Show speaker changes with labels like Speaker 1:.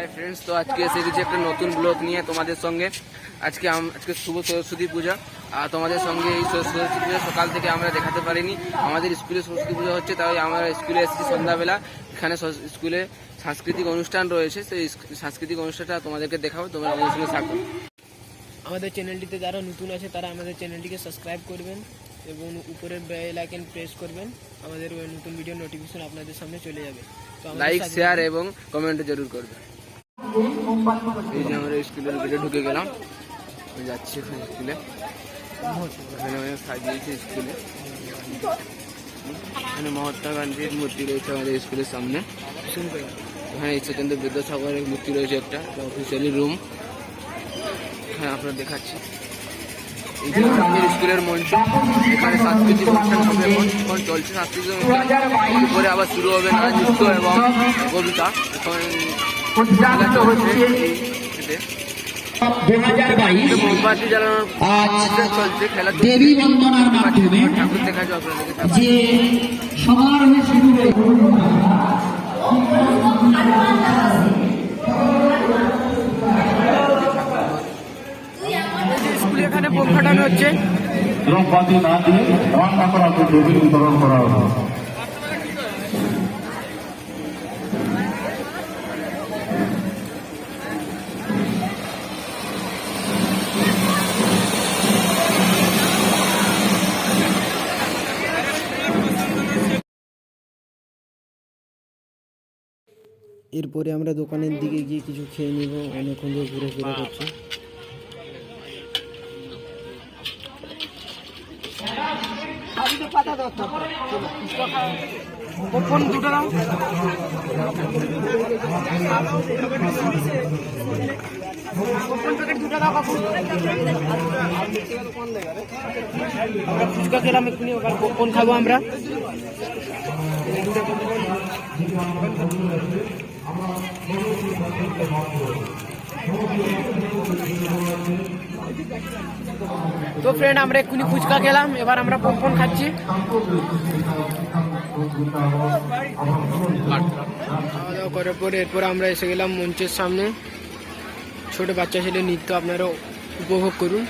Speaker 1: Hi friends, তো আজকে এসে গেছি একটা নতুন ব্লগ নিয়ে তোমাদের সঙ্গে। আজকে শুভ সরস্বতী পূজা। আর তোমাদের সঙ্গে এই সরস্বতী পূজা সকাল থেকে আমরা দেখাতে পারিনি। আমাদের স্কুলে সরস্বতী পূজা হচ্ছে, তাই আমরা স্কুলে এসেছি সন্ধ্যাবেলা। এখানে স্কুলে সাংস্কৃতিক অনুষ্ঠান রয়েছে, সেই সাংস্কৃতিক অনুষ্ঠানটা তোমাদেরকে দেখাবো। তোমরা আমাদের সঙ্গে থাকো।
Speaker 2: আমাদের চ্যানেলটিতে যারা নতুন আছে তারা আমাদের চ্যানেলটিকে সাবস্ক্রাইব করবেন এবং উপরে বেল আইকন প্রেস করবেন। আমাদের নতুন ভিডিও নোটিফিকেশন আপনাদের সামনে চলে যাবে। তো
Speaker 1: লাইক, শেয়ার এবং কমেন্ট জরুর করবেন। এই যে আমরা স্কুলের ভিতরে ঢুকে গেলাম, যাচ্ছি স্কুলে। এখানে অনেক সাজিয়েছে স্কুলে। এখানে মহাত্মা গান্ধীর মূর্তি রয়েছে আমাদের স্কুলের সামনে। এখানে ঈশ্বরচন্দ্র বিদ্যাসাগরের মূর্তি রয়েছে একটা, অফিসিয়ালি রুম। হ্যাঁ, আপনারা দেখাচ্ছি। এই যে আমাদের স্কুলের মঞ্চ, এখানে সাংস্কৃতিক অনুষ্ঠান হবে। এখন চলছে সাংস্কৃতিক অনুষ্ঠান, পরে আবার শুরু হবে নাচ, নৃত্য এবং কবিতা। এখন মোমবাতি জ্বালানোর চলছে, খেলা
Speaker 3: দেবী বন্দনার মাধ্যমে
Speaker 1: ঠাকুর দেখা যাবে আপনাদেরকে।
Speaker 3: যে সমারোহ শুরু হয়েছে।
Speaker 2: স্কুলে এখানে বোম ফাটানো হচ্ছে।
Speaker 4: দ্রৌপদী না দিয়ে রান্না করা দেবীর বিতরণ করা হলো।
Speaker 2: এরপরে আমরা দোকানের দিকে গিয়ে কিছু খেয়ে নিব। অনেকক্ষণ ধরে ঘুরে করছি। ফুচকা খেলাম এক্ষুনি, ওখানে পপকর্ন খাবো আমরা। তো ফ্রেন্ড, আমরা এক্ষুনি ফুচকা খেলাম, এবার আমরা পপকর্ন খাচ্ছি। খাওয়া দাওয়া করার পরে এরপর আমরা এসে গেলাম মঞ্চের সামনে। ছোট বাচ্চা ছেলে নৃত্য, আপনারাও উপভোগ করুন।